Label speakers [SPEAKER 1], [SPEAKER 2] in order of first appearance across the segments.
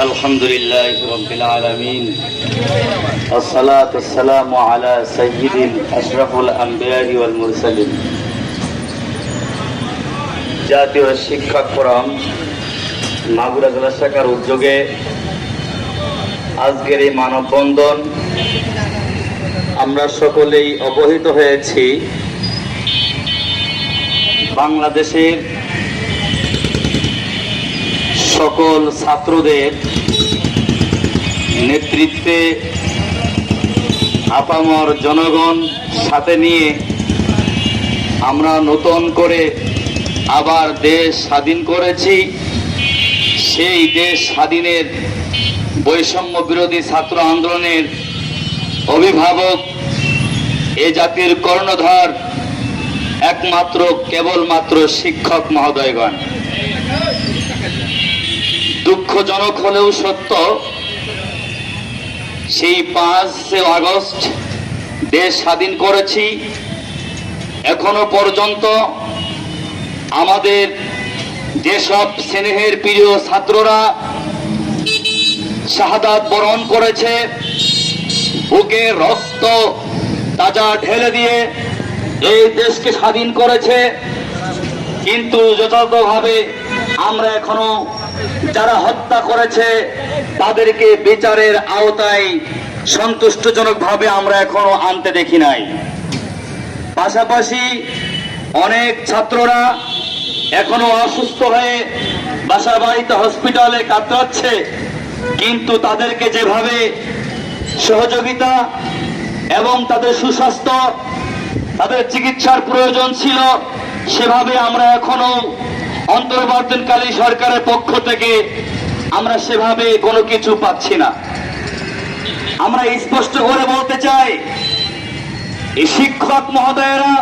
[SPEAKER 1] আলহামদুলিল্লাহি রাব্বিল আলামিন والصلاه والسلام على سيد اشرف الانبياء والمرسلين জাতীয় শিক্ষক ফোরাম মাগুরা জেলা শাখার উদ্যোগে আজকের এই মানববন্ধন আমরা সকলেই অবহিত হয়েছি বাংলাদেশের সকল ছাত্রদের নেতৃত্বে আপামর জনগণ সাথে নিয়ে আমরা নতুন করে আবার দেশ স্বাধীন করেছি। সেই দেশ স্বাধীনের বৈষম্য বিরোধী ছাত্র আন্দোলনের অভিভাবক এ জাতির কর্ণধার একমাত্র কেবলমাত্র শিক্ষক মহোদয়গণ। দুঃখজনক হলেও সত্য, সেই 5 আগস্ট দেশ স্বাধীন করেছি, এখনো পর্যন্ত আমাদের যেসব স্নেহের প্রিয় ছাত্ররা শাহাদাত বরণ করেছে, বুকে রক্ত তাজা ঢেলে দিয়ে এই দেশকে স্বাধীন করেছে, কিন্তু যথাযথভাবে আমরা এখনো যারা হত্যা করেছে তাদেরকে বিচারের আওতায় সন্তুষ্টজনকভাবে আমরা এখনো আনতে দেখি নাই। পাশাপাশি অনেক ছাত্ররা এখনো অসুস্থ হয়ে বাসা বাড়িতে হসপিটালে কাতরাচ্ছে, কিন্তু তাদেরকে যেভাবে সহযোগিতা এবং তাদের সুস্বাস্থ্য, তাদের চিকিৎসার প্রয়োজন ছিল, সেভাবে আমরা এখনো অন্তর্বর্তীকালীন সরকারের পক্ষ থেকে আমরা সেভাবে কোনো কিছু পাচ্ছি না। আমরা স্পষ্ট করে বলতে চাই, এই শিক্ষক মহোদয়েরা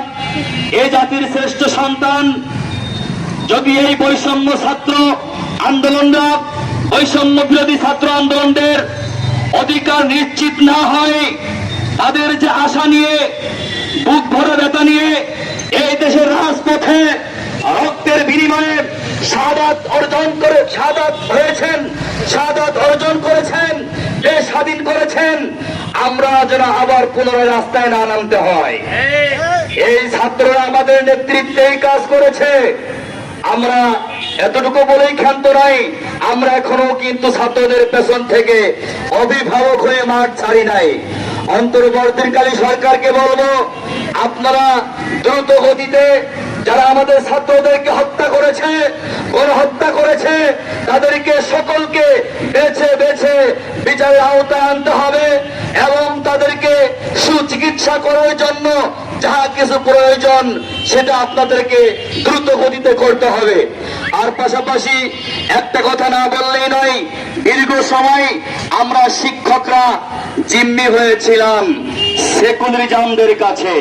[SPEAKER 1] এই জাতির শ্রেষ্ঠ সন্তান। যদি এই বৈষম্য ছাত্র আন্দোলনরা, বৈষম্য বিরোধী ছাত্র আন্দোলনদের অধিকার নিশ্চিত না হয়, তাদের যে আশা নিয়ে, বুক ভরা ব্যথা নিয়ে এই দেশের রাজপথে রক্তের বিনিময়ে শাহাদাত অর্জন করেছেন, দেশ স্বাধীন করেছেন, আমরা যেন আবার পুনরায় রাস্তায় না নামতে হয়। এই ছাত্ররা আমাদের নেতৃত্বে এই কাজ করেছে। আমরা এতটুকু বলেই ক্ষান্ত নাই, আমরা এখনো কিন্তু ছাত্রদের পেছন থেকে অভিভাবক হয়ে মাঠ ছাড়ি নাই। অন্তর্বর্তীকালীন সরকারকে বলবো, আপনারা দ্রুত গতিতে যারা আমাদের ছাত্রদেরকে হত্যা করেছে, গণহত্যা করেছে, তাদেরকে সকলকে বেছে বেছে বিচারের আওতায় আনতে হবে এবং তাদেরকে সুচিকিৎসা করার জন্য যাহা কিছু প্রয়োজন সেটা আপনাদেরকে দ্রুত গতিতে করতে হবে। আর পাশাপাশি একটা কথা না বললেই নয়, দীর্ঘ সময় আমরা শিক্ষকরা জিম্মি হয়েছিলাম সেকুলারিজমদের কাছে।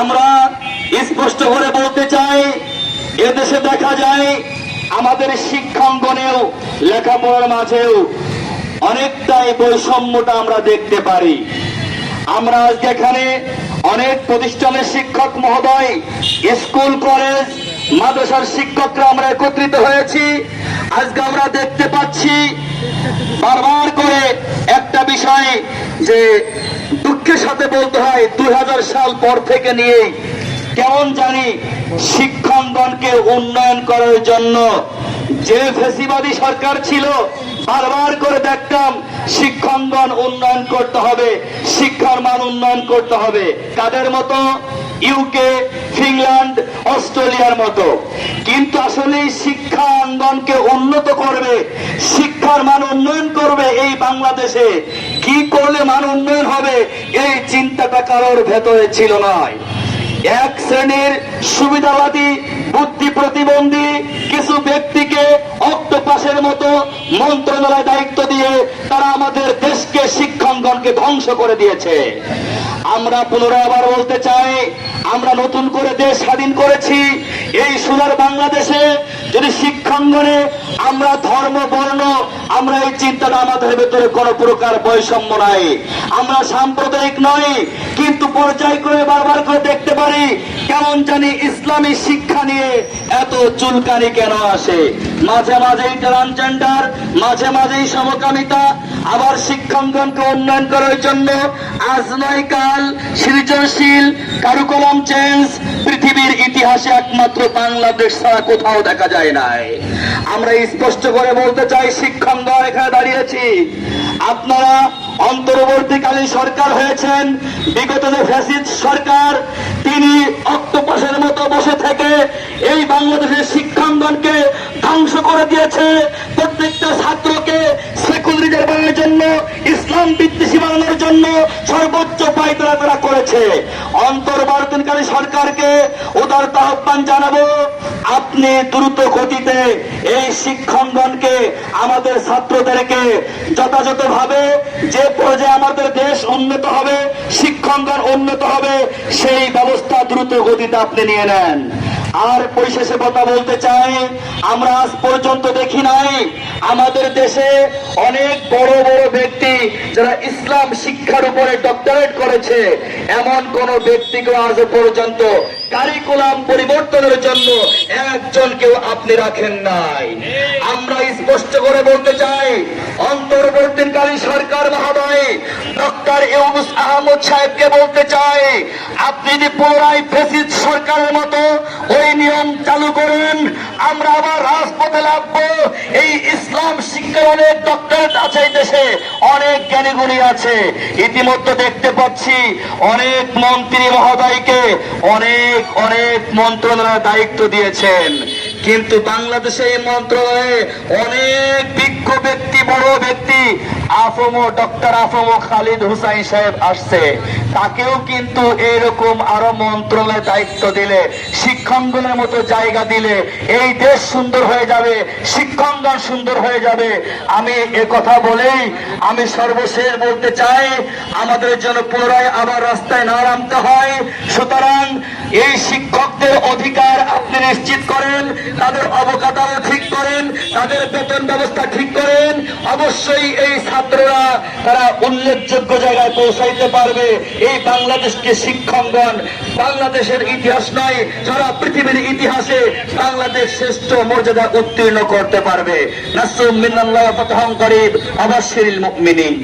[SPEAKER 1] আমরা স্পষ্ট করে বলতে চাই, এদেশে দেখা যায় আমাদের শিক্ষাঙ্গনেও, লেখাপড়ার মাঝেও অনেকটাই বৈষম্যটা আমরা দেখতে পারি। আমরা আজকে এখানে অনেক প্রতিষ্ঠানের শিক্ষক মহোদয়, স্কুল কলেজ মাদ্রাসার শিক্ষকরা আমরা একত্রিত হয়েছি। আজকে আমরা দেখতে পাচ্ছি বারবার করে একটা বিষয় যে দুঃখের সাথে বলতে হয়, 2000 সাল পর থেকে নিয়ে কেমন জানি শিক্ষাঙ্গনকে উন্নয়ন করার জন্য যে ফ্যাসিবাদী সরকার ছিল, বারবার করে দেখতাম শিক্ষাঙ্গন উন্নয়ন করতে হবে, শিক্ষার মান উন্নয়ন করতে হবে। কাদের মতো? ইউকে, ফিনল্যান্ড, অস্ট্রেলিয়ার মতো। কিন্তু আসলে শিক্ষা অঙ্গনকে উন্নত করবে, শিক্ষার মান উন্নয়ন করবে এই বাংলাদেশে কি করলে মান উন্নয়ন হবে, এই চিন্তাটা কারোর ভেতরে ছিল না। এক শ্রেণীর সুবিধাবাদী, বুদ্ধি প্রতিবন্ধী কিছু ব্যক্তিকে অক্টোপাসের মতো মন্ত্রণালয় দায়িত্ব দিয়ে তারা আমাদের দেশকে, শিক্ষাঙ্গনকে ধ্বংস করে দিয়েছে। আমরা পুনরায় আবার বলতে চাই, আমরা নতুন করে দেশ স্বাধীন করেছি। এই সোনার বাংলাদেশে যদি শিক্ষাঙ্গনে আমরা ধর্ম বর্ণ আমরা এই চিন্তাটা আমাদের ভেতরে কোন প্রকার বৈষম্য নাই, আমরা সাম্প্রদায়িক নই, কিন্তু পর্যায় করে বারবার করে দেখতে পারি কেমন জানি ইসলামী শিক্ষা নিয়ে এত চুলকানি কেন আসে। মাঝে মাঝেই ট্রান্সজেন্ডার, মাঝে মাঝেই সমকামিতা, আবার শিক্ষাঙ্গনকে উন্নয়ন করার জন্য আজ নয় কাল সৃজনশীল কারিকুলাম চেঞ্জ পৃথিবীর ইতিহাসে একমাত্র বাংলাদেশ ছাড়া কোথাও দেখা যায় নাই। আমরা স্পষ্ট করে বলতে চাই, শিক্ষাঙ্গন এখানে দাঁড়িয়েছি, আপনারা অন্তর্বর্তীকালীন সরকার হয়েছেন, বিগত যে ফ্যাসিস্ট সরকার তিনি অক্টোপাসের মতো বসে থেকে এই বাংলাদেশের শিক্ষাঙ্গনকে ধ্বংস করে দিয়েছে। প্রত্যেকটা ছাত্রকে সেকুলারিজম বানানোর জন্য, ইসলাম বিদ্বেষী বানানোর জন্য সর্বোচ্চ পায়তারা তারা করেছে। অন্তর্বর্তীকালীন সরকারকে উদারতা আহ্বান জানাবো, আপনি দ্রুত গতিতে এই শিক্ষাঙ্গনকে, আমাদের ছাত্রদেরকে যথাযথভাবে যে পর্যায়ে আমাদের দেশ উন্নত হবে, শিক্ষাঙ্গন উন্নত হবে, সেই ব্যবস্থা দ্রুত গতিতে আপনি নিয়ে নেন। আর পরিশেষে কথা বলতে চাই, আমরা আজ পর্যন্ত দেখি নাই আমাদের দেশে অনেক বড় বড় ব্যক্তি যারা ইসলাম শিক্ষার উপরে ডক্টরেট করেছে, এমন কোন ব্যক্তিকে আজ পর্যন্ত কারিকুলাম পরিবর্তনের জন্য একজনকেও আপনি রাখেন নাই। আমরা স্পষ্ট করে বলতে চাই, অন্তর্বর্তীকালীন সরকার মহোদয় ডক্টর ইউনূস আহমদ সাহেবকে বলতে চাই, আপনি যদি পুনরায় ফ্যাসিস্ট সরকারের মতো ওই নিয়ম চালু করেন, আমরা আবার রাজপথে নামবো। এই ইসলাম শিক্ষার অনেক ডক্টরেট আছে এই দেশে, অনেক জ্ঞানীগুণী আছে। ইতিমধ্যে দেখতে পাচ্ছি অনেক মন্ত্রী মহোদয়কে অনেক অনেক মন্ত্রণালয়ের দায়িত্ব দিয়েছেন, কিন্তু বাংলাদেশে এই মন্ত্রণালয়ে অনেক বিজ্ঞ ব্যক্তি, বড় ব্যক্তি, ডক্টর আফমো খালিদ হুসাইন সাহেব আসছে, তাকেও কিন্তু এরকম আরো মন্ত্রণালয়ের দায়িত্ব দিলে, শিক্ষাঙ্গনের মতো জায়গা দিলে এই দেশ সুন্দর হয়ে যাবে, শিক্ষাঙ্গন সুন্দর হয়ে যাবে। আমি এ কথা বলেই আমি সর্বশেষ বলতে চাই, আমাদের জন্য পুনরায় আবার রাস্তায় না নামতে হয়। সুতরাং এই শিক্ষকদের অধিকার আপনি নিশ্চিত করেন, তাদের অবকাঠামো ঠিক করেন, তাদের বেতন ব্যবস্থা ঠিক করেন। অবশ্যই এই ছাত্ররা তারা উল্লেখযোগ্য জায়গায় পৌঁছাইতে পারবে। এই বাংলাদেশকে শিক্ষাঙ্গন বাংলাদেশের ইতিহাস নয়, সারা পৃথিবীর ইতিহাসে বাংলাদেশ শ্রেষ্ঠ মর্যাদা উত্তীর্ণ করতে পারবে। নাসরুম মিনাল্লাহ ওয়া ফাতহুন করিব ওয়া বাশশিরিল মুমিনিন।